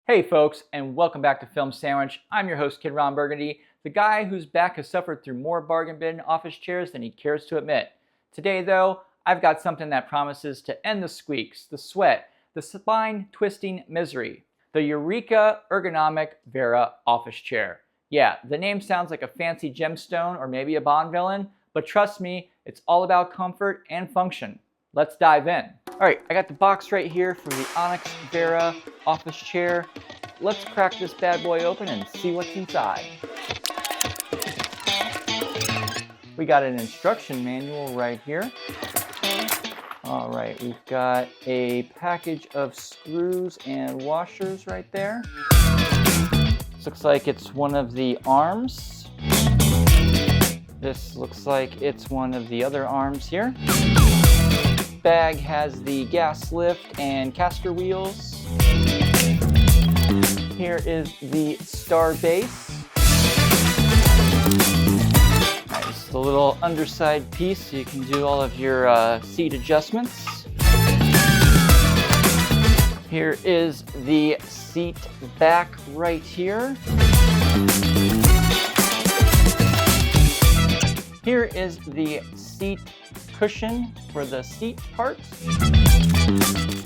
Hey folks, and welcome back to Film Sandwich. I'm your host, KidRon Burgandy, the guy whose back has suffered through more bargain bin office chairs than he cares to admit. Today though, I've got something that promises to end the squeaks, the sweat, the spine-twisting misery. The Eureka Ergonomic Vera office chair. Yeah, the name sounds like a fancy gemstone or maybe a Bond villain, but trust me, it's all about comfort and function. Let's dive in. All right, I got the box right here for the Onyx Vera office chair. Let's crack this bad boy open and see what's inside. We got an instruction manual right here. All right, we've got a package of screws and washers right there. This looks like it's one of the arms. This looks like it's one of the other arms here. Bag has the gas lift and caster wheels. Here is the star base. Right, just a little underside piece so you can do all of your seat adjustments. Here is the seat back right here. Here is the seat cushion for the seat part.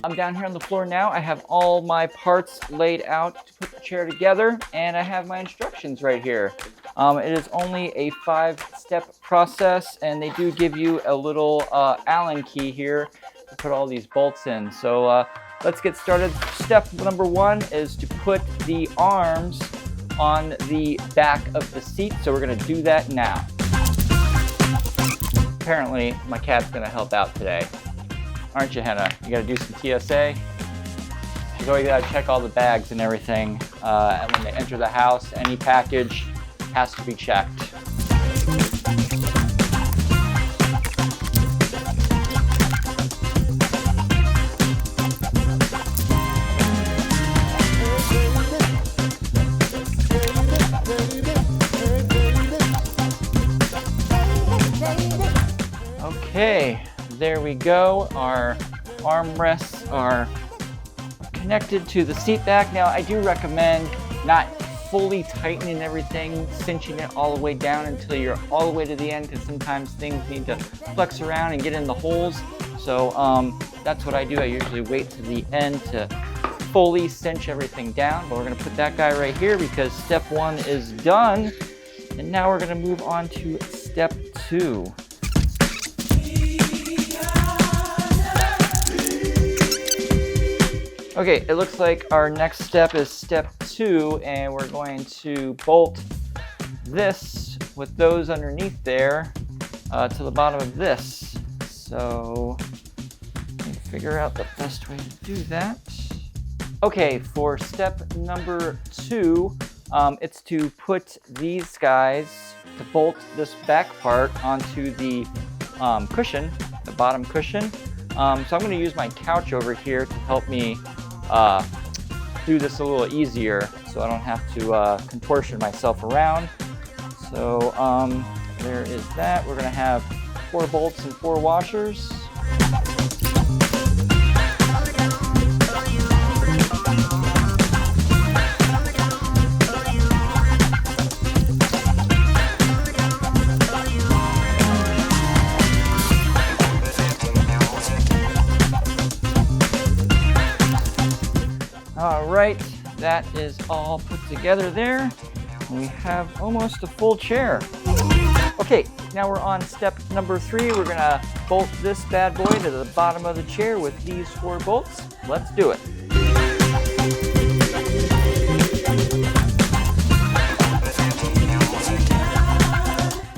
I'm down here on the floor now. I have all my parts laid out to put the chair together, and I have my instructions right here. It is only a 5-step process, and they do give you a little Allen key here to put all these bolts in. So let's get started. Step number 1 is to put the arms on the back of the seat. So we're going to do that now. Apparently, my cat's gonna help out today. Aren't you, Henna? You gotta do some TSA. She's always gotta check all the bags and everything. And when they enter the house, any package has to be checked. Okay, there we go. Our armrests are connected to the seat back. Now, I do recommend not fully tightening everything, cinching it all the way down until you're all the way to the end, because sometimes things need to flex around and get in the holes. So that's what I do. I usually wait to the end to fully cinch everything down. But we're gonna put that guy right here because step 1 is done. And now we're gonna move on to step 2. Okay, it looks like our next step is step 2, and we're going to bolt this with those underneath there to the bottom of this. So let me figure out the best way to do that. Okay, for step number 2, it's to put these guys, to bolt this back part onto the cushion, the bottom cushion. So I'm going to use my couch over here to help me do this a little easier so I don't have to contortion myself around. So there is that. We're going to have 4 bolts and 4 washers. All right, that is all put together there. We have almost a full chair. Okay, now we're on step number 3. We're gonna bolt this bad boy to the bottom of the chair with these 4 bolts. Let's do it.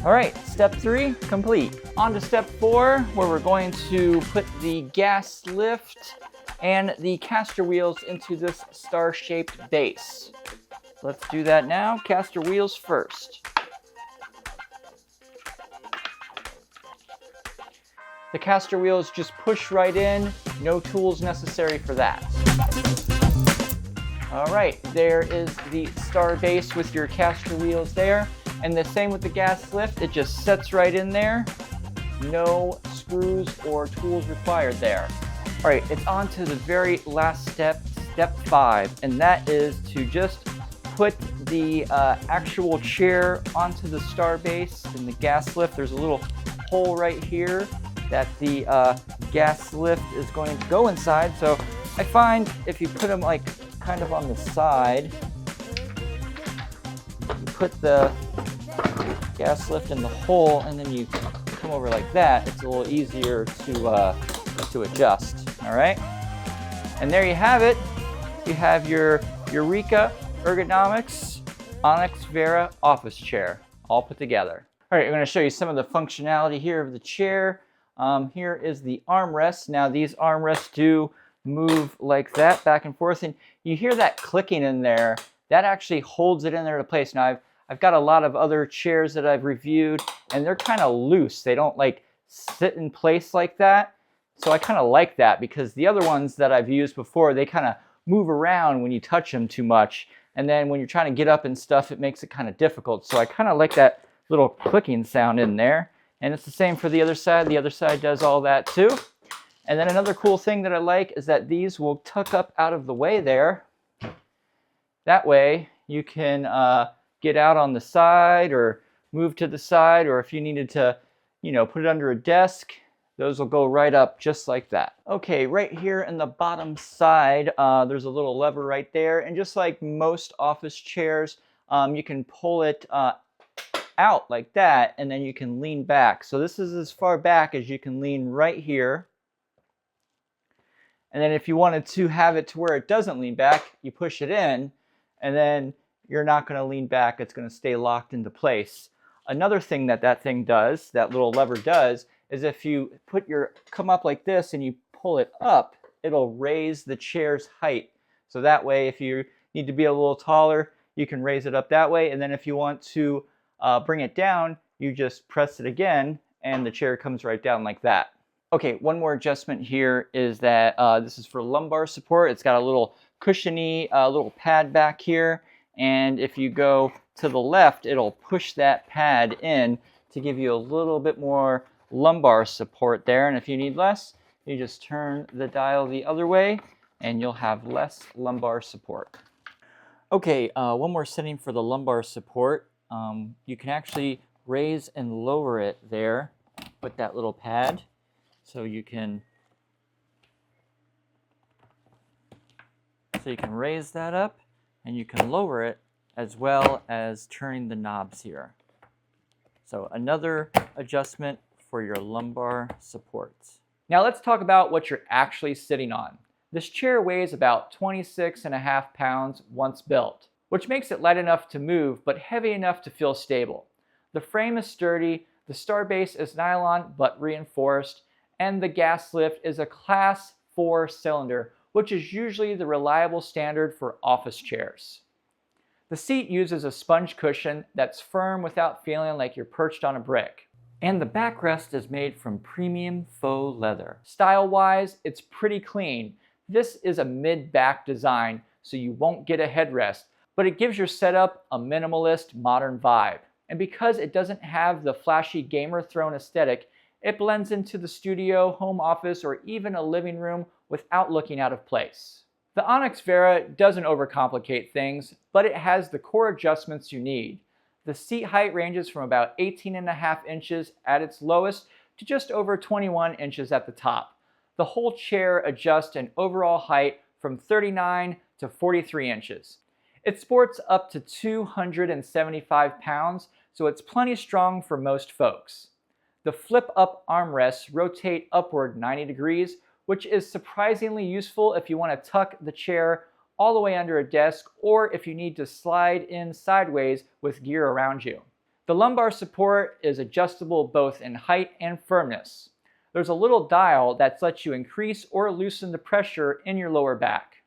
All right, step 3 complete. On to step 4, where we're going to put the gas lift and the caster wheels into this star-shaped base. Let's do that now. Caster wheels first. The caster wheels just push right in, no tools necessary for that. All right, there is the star base with your caster wheels there. And the same with the gas lift, it just sets right in there. No screws or tools required there. All right, it's on to the very last step, step 5, and that is to just put the actual chair onto the star base and the gas lift. There's a little hole right here that the gas lift is going to go inside. So I find if you put them like kind of on the side, you put the gas lift in the hole and then you come over like that, it's a little easier to adjust. All right, and there you have it. You have your Eureka Ergonomics Onyx Vera office chair all put together. All right, I'm going to show you some of the functionality here of the chair. Here is the armrest. Now these armrests do move like that, back and forth, and you hear that clicking in there. That actually holds it in there to place. Now I've got a lot of other chairs that I've reviewed, and they're kind of loose. They don't like sit in place like that. So I kind of like that, because the other ones that I've used before, they kind of move around when you touch them too much. And then when you're trying to get up and stuff, it makes it kind of difficult. So I kind of like that little clicking sound in there. And it's the same for the other side. The other side does all that too. And then another cool thing that I like is that these will tuck up out of the way there. That way you can get out on the side or move to the side, or if you needed to, you know, put it under a desk, those will go right up just like that. Okay, right here in the bottom side, there's a little lever right there. And just like most office chairs, you can pull it out like that, and then you can lean back. So this is as far back as you can lean right here. And then if you wanted to have it to where it doesn't lean back, you push it in, and then you're not going to lean back. It's going to stay locked into place. Another thing that thing does, that little lever does, is if you come up like this and you pull it up, it'll raise the chair's height. So that way, if you need to be a little taller, you can raise it up that way. And then if you want to bring it down, you just press it again and the chair comes right down like that. Okay, one more adjustment here is that this is for lumbar support. It's got a little cushiony little pad back here. And if you go to the left, it'll push that pad in to give you a little bit more lumbar support there. And if you need less, you just turn the dial the other way and you'll have less lumbar support. Okay, one more setting for the lumbar support. You can actually raise and lower it there with that little pad. So you can raise that up and you can lower it, as well as turning the knobs here. So another adjustment for your lumbar supports. Now let's talk about what you're actually sitting on. This chair weighs about 26.5 pounds once built, which makes it light enough to move but heavy enough to feel stable. The frame is sturdy, the star base is nylon but reinforced, and the gas lift is a class 4 cylinder, which is usually the reliable standard for office chairs. The seat uses a sponge cushion that's firm without feeling like you're perched on a brick. And the backrest is made from premium faux leather. Style-wise, it's pretty clean. This is a mid-back design, so you won't get a headrest, but it gives your setup a minimalist, modern vibe. And because it doesn't have the flashy gamer throne aesthetic, it blends into the studio, home office, or even a living room without looking out of place. The Onyx Vera doesn't overcomplicate things, but it has the core adjustments you need. The seat height ranges from about 18.5 inches at its lowest to just over 21 inches at the top. The whole chair adjusts an overall height from 39 to 43 inches. It sports up to 275 pounds, so it's plenty strong for most folks. The flip-up armrests rotate upward 90 degrees, which is surprisingly useful if you want to tuck the chair all the way under a desk, or if you need to slide in sideways with gear around you. The lumbar support is adjustable both in height and firmness. There's a little dial that lets you increase or loosen the pressure in your lower back.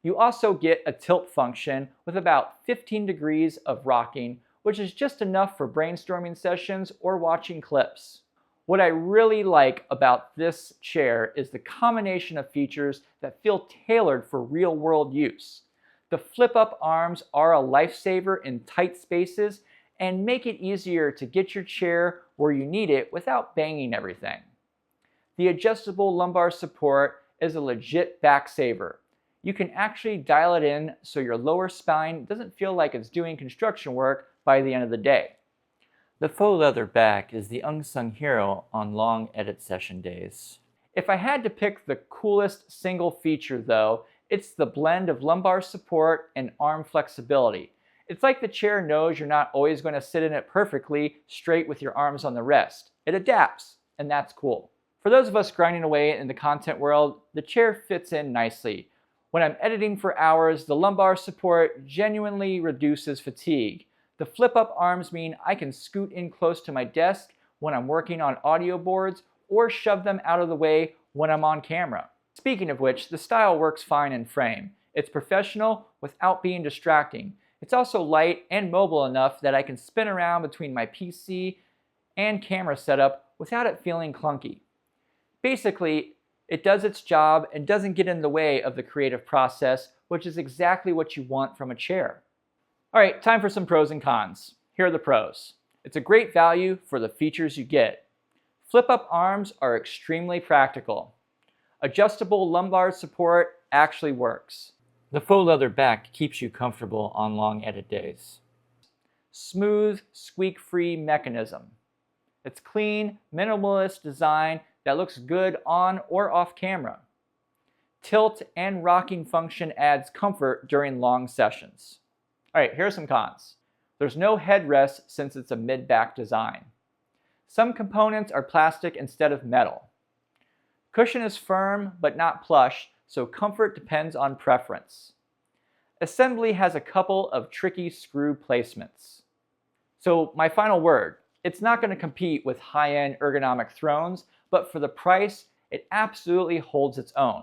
You also get a tilt function with about 15 degrees of rocking, which is just enough for brainstorming sessions or watching clips. What I really like about this chair is the combination of features that feel tailored for real-world use. The flip-up arms are a lifesaver in tight spaces and make it easier to get your chair where you need it without banging everything. The adjustable lumbar support is a legit back saver. you can actually dial it in so your lower spine doesn't feel like it's doing construction work by the end of the day. The faux leather back is the unsung hero on long edit session days. If I had to pick the coolest single feature though, it's the blend of lumbar support and arm flexibility. It's like the chair knows you're not always going to sit in it perfectly straight with your arms on the rest. It adapts, and that's cool. For those of us grinding away in the content world, the chair fits in nicely. When I'm editing for hours, the lumbar support genuinely reduces fatigue. The flip-up arms mean I can scoot in close to my desk when I'm working on audio boards or shove them out of the way when I'm on camera. Speaking of which, the style works fine in frame. It's professional without being distracting. It's also light and mobile enough that I can spin around between my PC and camera setup without it feeling clunky. Basically, it does its job and doesn't get in the way of the creative process, which is exactly what you want from a chair. All right, time for some pros and cons. Here are the pros. It's a great value for the features you get. Flip-up arms are extremely practical. Adjustable lumbar support actually works. The faux leather back keeps you comfortable on long edit days. Smooth, squeak-free mechanism. It's clean, minimalist design that looks good on or off camera. Tilt and rocking function adds comfort during long sessions. All right, here are some cons. There's no headrest since it's a mid-back design. Some components are plastic instead of metal. Cushion is firm but not plush, so comfort depends on preference. Assembly has a couple of tricky screw placements. So my final word, it's not going to compete with high-end ergonomic thrones, but for the price, it absolutely holds its own.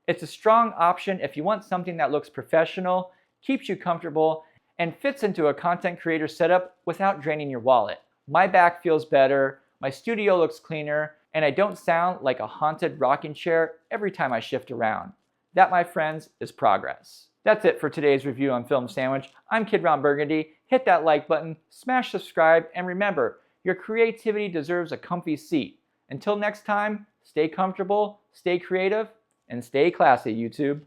It's a strong option if you want something that looks professional, keeps you comfortable, and fits into a content creator setup without draining your wallet. My back feels better, my studio looks cleaner, and I don't sound like a haunted rocking chair every time I shift around. That, my friends, is progress. That's it for today's review on Film Sandwich. I'm KidRon Burgandy. Hit that like button, smash subscribe, and remember, your creativity deserves a comfy seat. Until next time, stay comfortable, stay creative, and stay classy, YouTube.